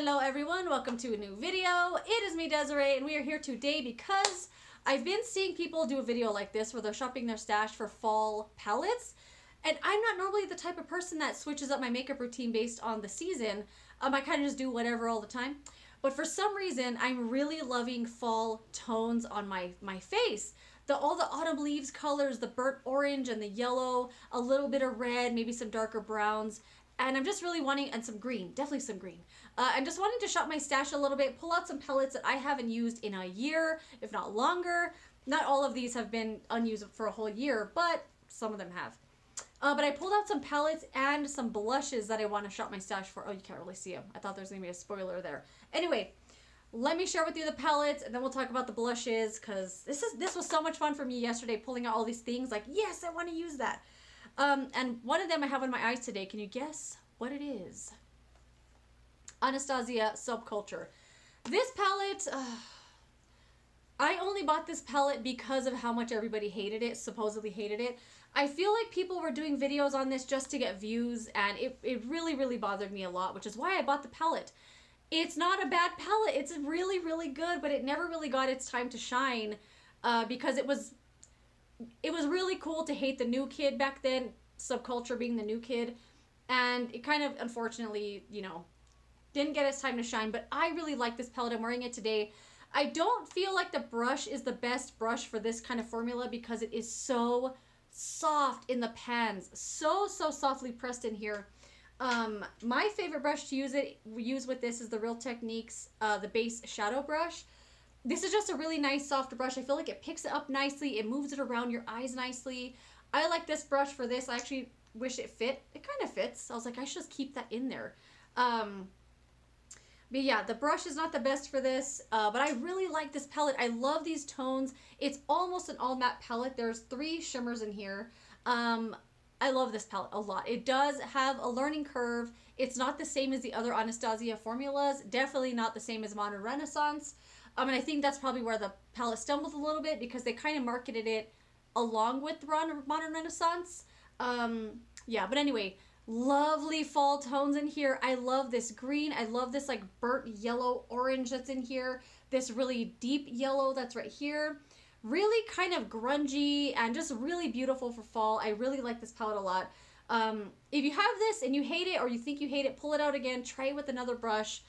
Hello everyone, welcome to a new video. It is me, Desiree, and we are here today because I've been seeing people do a video like this where they're shopping their stash for fall palettes. And I'm not normally the type of person that switches up my makeup routine based on the season. I kind of just do whatever all the time. But for some reason, I'm really loving fall tones on my face. All the autumn leaves colors, the burnt orange and the yellow, a little bit of red, maybe some darker browns. And I'm just really wanting, and some green, definitely some green. I'm just wanting to shop my stash a little bit, pull out some palettes that I haven't used in a year, if not longer. Not all of these have been unused for a whole year, but some of them have. But I pulled out some palettes and some blushes that I want to shop my stash for. Oh, you can't really see them. I thought there was going to be a spoiler there. Anyway, let me share with you the palettes, and then we'll talk about the blushes, because this was so much fun for me yesterday, pulling out all these things, like, yes, I want to use that. And one of them I have on my eyes today. Can you guess what it is? Anastasia Subculture. This palette, I only bought this palette because of how much everybody hated it, supposedly hated it. I feel like people were doing videos on this just to get views, and it really, really bothered me a lot, which is why I bought the palette. It's not a bad palette. It's really, really good, but it never really got its time to shine because it was really cool to hate the new kid back then, Subculture being the new kid, and it kind of, unfortunately, you know, didn't get its time to shine, but I really like this palette. I'm wearing it today. I don't feel like the brush is the best brush for this kind of formula because it is so soft in the pans, so softly pressed in here. My favorite brush to use with this is the Real Techniques, the base shadow brush. This is just a really nice soft brush. I feel like it picks it up nicely. It moves it around your eyes nicely. I like this brush for this. I actually wish it fit. It kind of fits. I was like, I should just keep that in there. But yeah, the brush is not the best for this, but I really like this palette. I love these tones. It's almost an all matte palette. There's 3 shimmers in here. I love this palette a lot. It does have a learning curve. It's not the same as the other Anastasia formulas. Definitely not the same as Modern Renaissance. And I think that's probably where the palette stumbled a little bit because they kind of marketed it along with Modern Renaissance. Yeah, but anyway, lovely fall tones in here. I love this green. I love this like burnt yellow orange that's in here. This really deep yellow that's right here. Really kind of grungy and just really beautiful for fall. I really like this palette a lot. If you have this and you hate it or you think you hate it, pull it out again. Try it with another brush.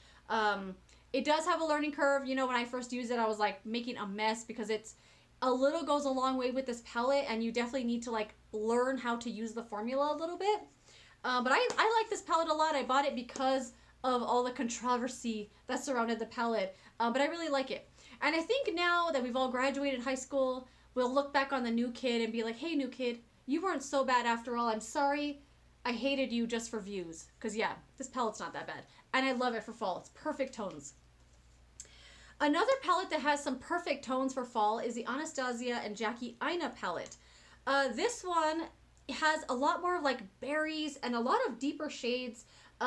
It does have a learning curve. You know, when I first used it, I was like making a mess because it's a little goes a long way with this palette, and you definitely need to like learn how to use the formula a little bit. But I like this palette a lot. I bought it because of all the controversy that surrounded the palette, but I really like it. And I think now that we've all graduated high school, we'll look back on the new kid and be like, hey, new kid, you weren't so bad after all. I'm sorry I hated you just for views. Because yeah, this palette's not that bad. And I love it for fall. It's perfect tones. Another palette that has some perfect tones for fall is the Anastasia and Jackie Aina palette. This one has a lot more like berries and a lot of deeper shades.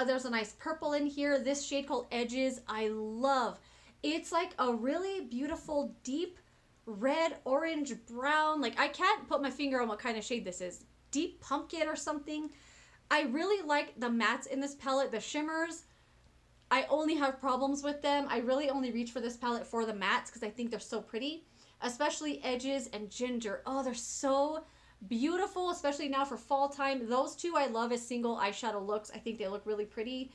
There's a nice purple in here. This shade called Edges, I love. It's like a really beautiful deep red, orange, brown. Like I can't put my finger on what kind of shade this is. Deep pumpkin or something. I really like the mattes in this palette. The shimmers, I only have problems with them. I really only reach for this palette for the mattes because I think they're so pretty. Especially Edges and Ginger. Oh, they're so beautiful, especially now for fall time. Those two I love as single eyeshadow looks. I think they look really pretty.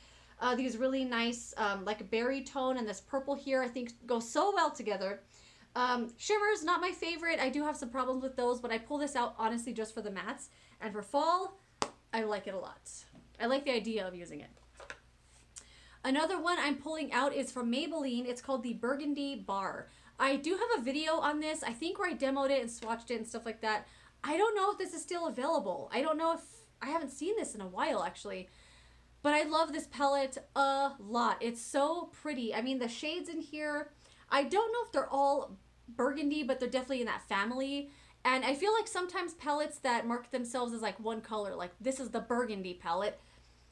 These really nice like berry tone and this purple here I think go so well together. Shimmers, not my favorite. I do have some problems with those, but I pull this out honestly just for the mattes. And for fall, I like it a lot. I like the idea of using it. Another one I'm pulling out is from Maybelline. It's called the Burgundy Bar. I do have a video on this, I think, where I demoed it and swatched it and stuff like that. I don't know if this is still available. I don't know if, I haven't seen this in a while actually. But I love this palette a lot. It's so pretty. I mean, the shades in here, I don't know if they're all burgundy, but they're definitely in that family. And I feel like sometimes palettes that market themselves as like one color, like this is the burgundy palette,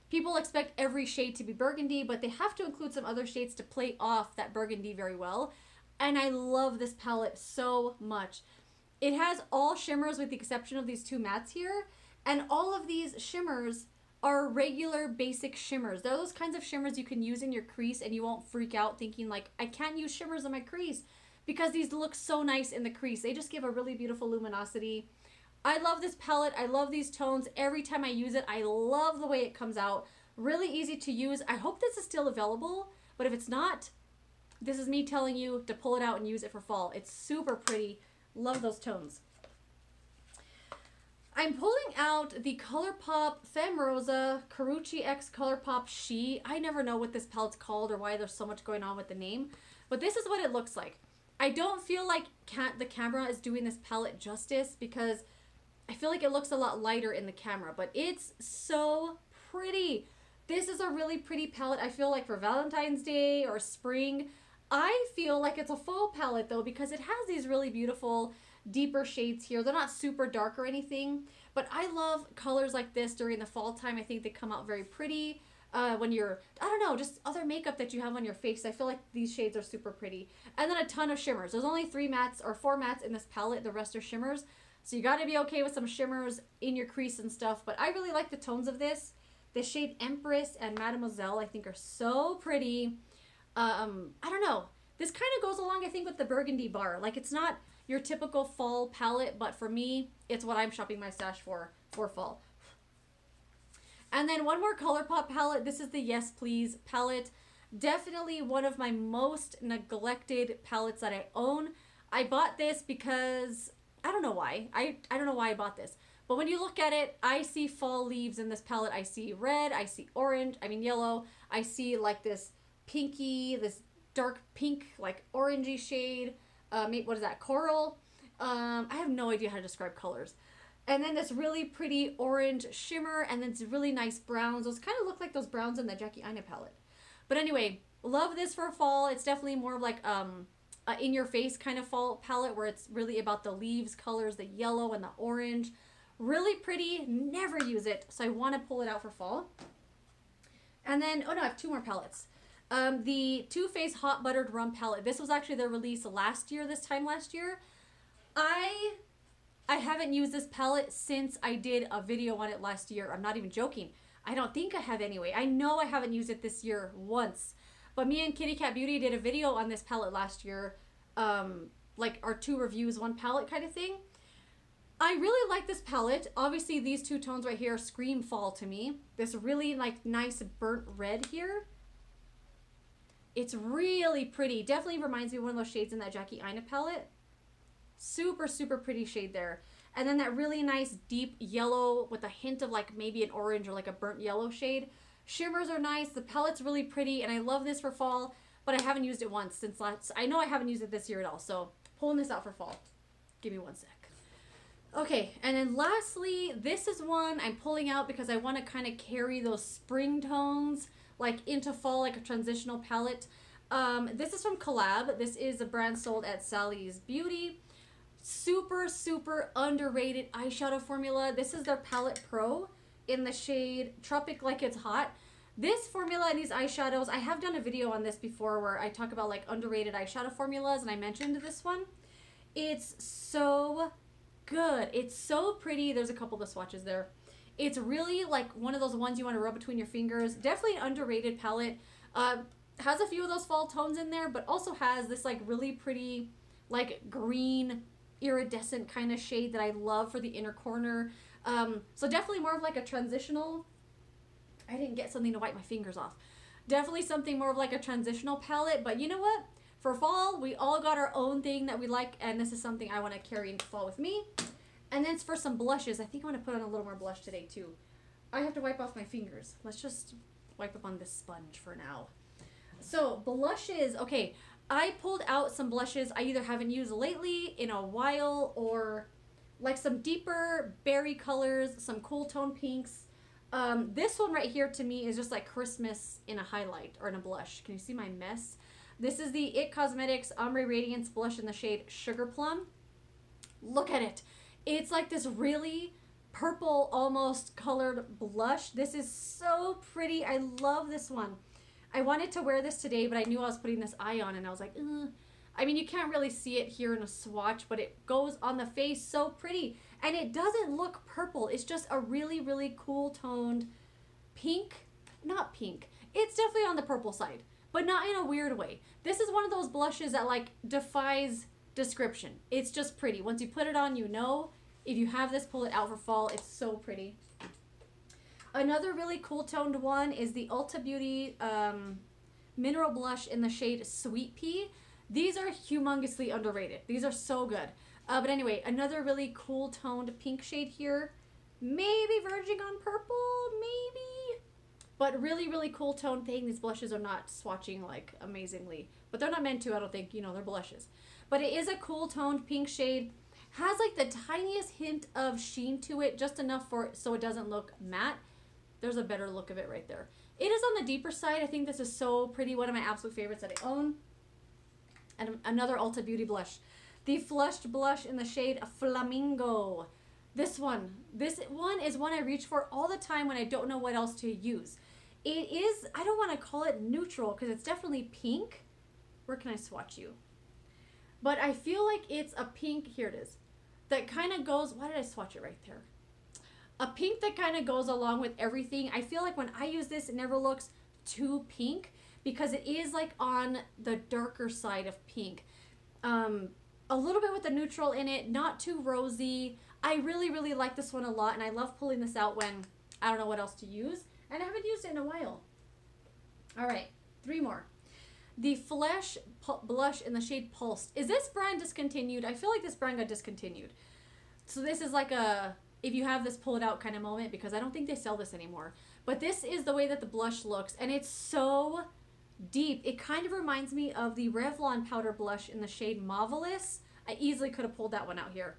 people expect every shade to be burgundy, but they have to include some other shades to play off that burgundy very well. And I love this palette so much. It has all shimmers with the exception of these 2 mattes here. And all of these shimmers are regular basic shimmers. They're those kinds of shimmers you can use in your crease and you won't freak out thinking like, I can't use shimmers in my crease, because these look so nice in the crease. They just give a really beautiful luminosity. I love this palette. I love these tones. Every time I use it, I love the way it comes out. Really easy to use. I hope this is still available, but if it's not, this is me telling you to pull it out and use it for fall. It's super pretty. Love those tones. I'm pulling out the ColourPop Femme Rosa Carucci X ColourPop She. I never know what this palette's called or why there's so much going on with the name, but this is what it looks like. I don't feel like the camera is doing this palette justice because I feel like it looks a lot lighter in the camera, but it's so pretty. This is a really pretty palette. I feel like for Valentine's Day or spring. I feel like it's a fall palette though, because it has these really beautiful deeper shades here. They're not super dark or anything, but I love colors like this during the fall time. I think they come out very pretty when you're, I don't know, just other makeup that you have on your face. I feel like these shades are super pretty. And then a ton of shimmers. There's only 3 mattes or 4 mattes in this palette. The rest are shimmers. So you got to be okay with some shimmers in your crease and stuff. But I really like the tones of this. The shade Empress and Mademoiselle I think are so pretty. I don't know. This kind of goes along I think with the burgundy bar. Like it's not your typical fall palette, but for me, it's what I'm shopping my stash for fall. And then one more ColourPop palette. This is the Yes Please palette. Definitely one of my most neglected palettes that I own. I bought this because, I don't know why. I don't know why I bought this. But when you look at it, I see fall leaves in this palette. I see red, I see orange, I mean yellow. I see like this pinky, this dark pink, like orangey shade. What is that? Coral. I have no idea how to describe colors. And then this really pretty orange shimmer, and then some really nice browns. Those kind of look like those browns in the Jackie Aina palette. But anyway, love this for fall. It's definitely more of like in your face kind of fall palette where it's really about the leaves colors, the yellow and the orange. Really pretty. Never use it, so I want to pull it out for fall. And then, oh no, I have 2 more palettes. The Too Faced Hot Buttered Rum palette. This was actually their release this time last year. I haven't used this palette since I did a video on it last year. I'm not even joking. I don't think I have anyway. I know I haven't used it this year once. But me and Kitty Cat Beauty did a video on this palette last year. Like our 2 reviews, 1 palette kind of thing. I really like this palette. Obviously these 2 tones right here scream fall to me. This really like nice burnt red here. It's really pretty. Definitely reminds me of one of those shades in that Jackie Aina palette. Super, super pretty shade there. And then that really nice deep yellow with a hint of like maybe an orange or like a burnt yellow shade. Shimmers are nice. The palette's really pretty and I love this for fall, but I haven't used it once since I know I haven't used it this year at all. So pulling this out for fall. Give me 1 sec. Okay, and then lastly, this is one I'm pulling out because I want to kind of carry those spring tones like into fall, like a transitional palette. This is from Collab. This is a brand sold at Sally's Beauty. Super, super underrated eyeshadow formula. This is their Palette Pro in the shade Tropic Like It's Hot. This formula and these eyeshadows, I have done a video on this before where I talk about like underrated eyeshadow formulas, and I mentioned this one. It's so good. It's so pretty. There's a couple of swatches there. It's really like one of those ones you want to rub between your fingers. Definitely an underrated palette. Has a few of those fall tones in there, but also has this like really pretty like green iridescent kind of shade that I love for the inner corner. So definitely more of like a transitional. I didn't get something to wipe my fingers off. Definitely something more of like a transitional palette, but you know what? For fall, we all got our own thing that we like, and this is something I want to carry into fall with me. And then for some blushes, I think I want to put on a little more blush today too. I have to wipe off my fingers. Let's just wipe up on this sponge for now. So blushes, okay. I pulled out some blushes I either haven't used lately in a while, or like some deeper berry colors, some cool tone pinks. This one right here to me is just like Christmas in a highlight or in a blush. Can you see my mess? This is the IT Cosmetics Ombre Radiance blush in the shade Sugar Plum. Look at it. It's like this really purple almost colored blush. This is so pretty. I love this one. I wanted to wear this today, but I knew I was putting this eye on and I was like, ugh. I mean, you can't really see it here in a swatch, but it goes on the face so pretty. And it doesn't look purple. It's just a really, really cool toned pink, not pink. It's definitely on the purple side, but not in a weird way. This is one of those blushes that like defies description. It's just pretty. Once you put it on, you know. If you have this, pull it out for fall. It's so pretty. Another really cool toned one is the Ulta Beauty Mineral Blush in the shade Sweet Pea. These are humongously underrated. These are so good. But anyway, another really cool toned pink shade here. Maybe verging on purple, maybe. But really, really cool toned thing. These blushes are not swatching like amazingly. But they're not meant to, I don't think. You know, they're blushes. But it is a cool toned pink shade. Has like the tiniest hint of sheen to it. Just enough for so it doesn't look matte. There's a better look of it right there. It is on the deeper side. I think this is so pretty. One of my absolute favorites that I own. And another Ulta Beauty blush. The Flushed Blush in the shade Flamingo. This one is one I reach for all the time when I don't know what else to use. It is, I don't want to call it neutral because it's definitely pink. Where can I swatch you? But I feel like it's a pink, here it is, that kind of goes, why did I swatch it right there? A pink that kind of goes along with everything. I feel like when I use this, it never looks too pink because it is like on the darker side of pink. A little bit with the neutral in it, not too rosy. I really, really like this one a lot, and I love pulling this out when I don't know what else to use. And I haven't used it in a while. All right, 3 more. The Flesh Blush in the shade Pulsed. Is this brand discontinued? I feel like this brand got discontinued. So this is like a, if you have this, pull it out kind of moment, because I don't think they sell this anymore. But this is the way that the blush looks, and it's so deep. It kind of reminds me of the Revlon powder blush in the shade Marvelous. I easily could have pulled that one out here.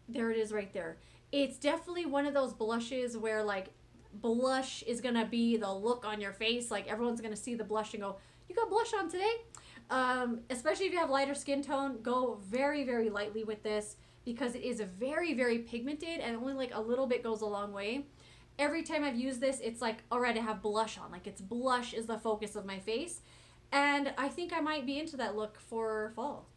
There it is right there. It's definitely one of those blushes where like blush is gonna be the look on your face. Like everyone's gonna see the blush and go, you got blush on today? Especially if you have lighter skin tone, go very, very lightly with this because it is very, very pigmented and only like a little bit goes a long way. Every time I've used this, it's like, all right, I have blush on. Like it's blush is the focus of my face. And I think I might be into that look for fall.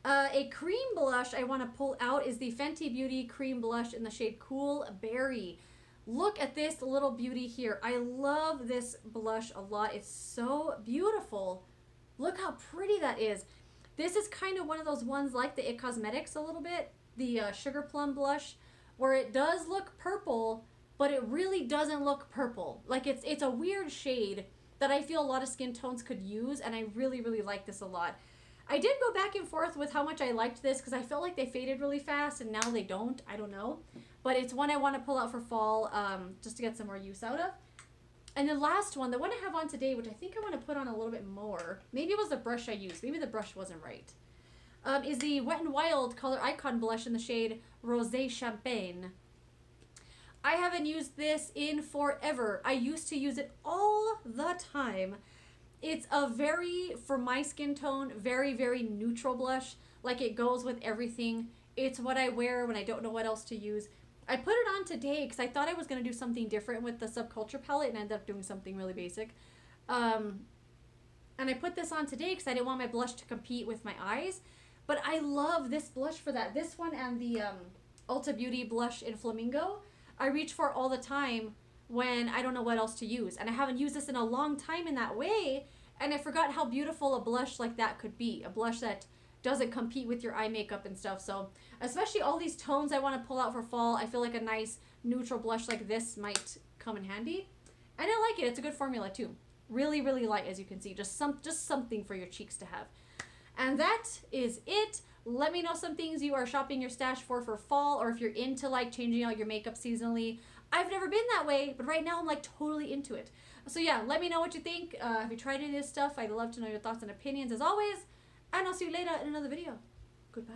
A cream blush I want to pull out is the Fenty Beauty Cream Blush in the shade Cool Berry. Look at this little beauty here. I love this blush a lot. It's so beautiful. Look how pretty that is. This is kind of one of those ones like the It Cosmetics a little bit, the Sugar Plum blush, where it does look purple, but it really doesn't look purple. Like it's a weird shade that I feel a lot of skin tones could use, and I really, really like this a lot. I did go back and forth with how much I liked this because I felt like they faded really fast and now they don't. I don't know. But it's one I want to pull out for fall just to get some more use out of. And the last one, the one I have on today, which I think I want to put on a little bit more, maybe it was the brush I used. Maybe the brush wasn't right. Is the Wet n Wild Color Icon Blush in the shade Rosé Champagne. I haven't used this in forever. I used to use it all the time. It's a very, for my skin tone, very, very neutral blush. Like it goes with everything. It's what I wear when I don't know what else to use. I put it on today because I thought I was going to do something different with the Subculture palette and ended up doing something really basic. And I put this on today because I didn't want my blush to compete with my eyes. But I love this blush for that. This one and the Ulta Beauty blush in Flamingo, I reach for all the time when I don't know what else to use. And I haven't used this in a long time in that way. And I forgot how beautiful a blush like that could be. A blush that doesn't compete with your eye makeup and stuff. So especially all these tones I want to pull out for fall, I feel like a nice neutral blush like this might come in handy. And I like it. It's a good formula too. Really, really light, as you can see. Just something for your cheeks to have. And that is it. Let me know some things you are shopping your stash for fall, or if you're into like changing out your makeup seasonally. I've never been that way, but right now I'm like totally into it. So yeah, let me know what you think. Have you tried any of this stuff? I'd love to know your thoughts and opinions as always. And I'll see you later in another video. Goodbye.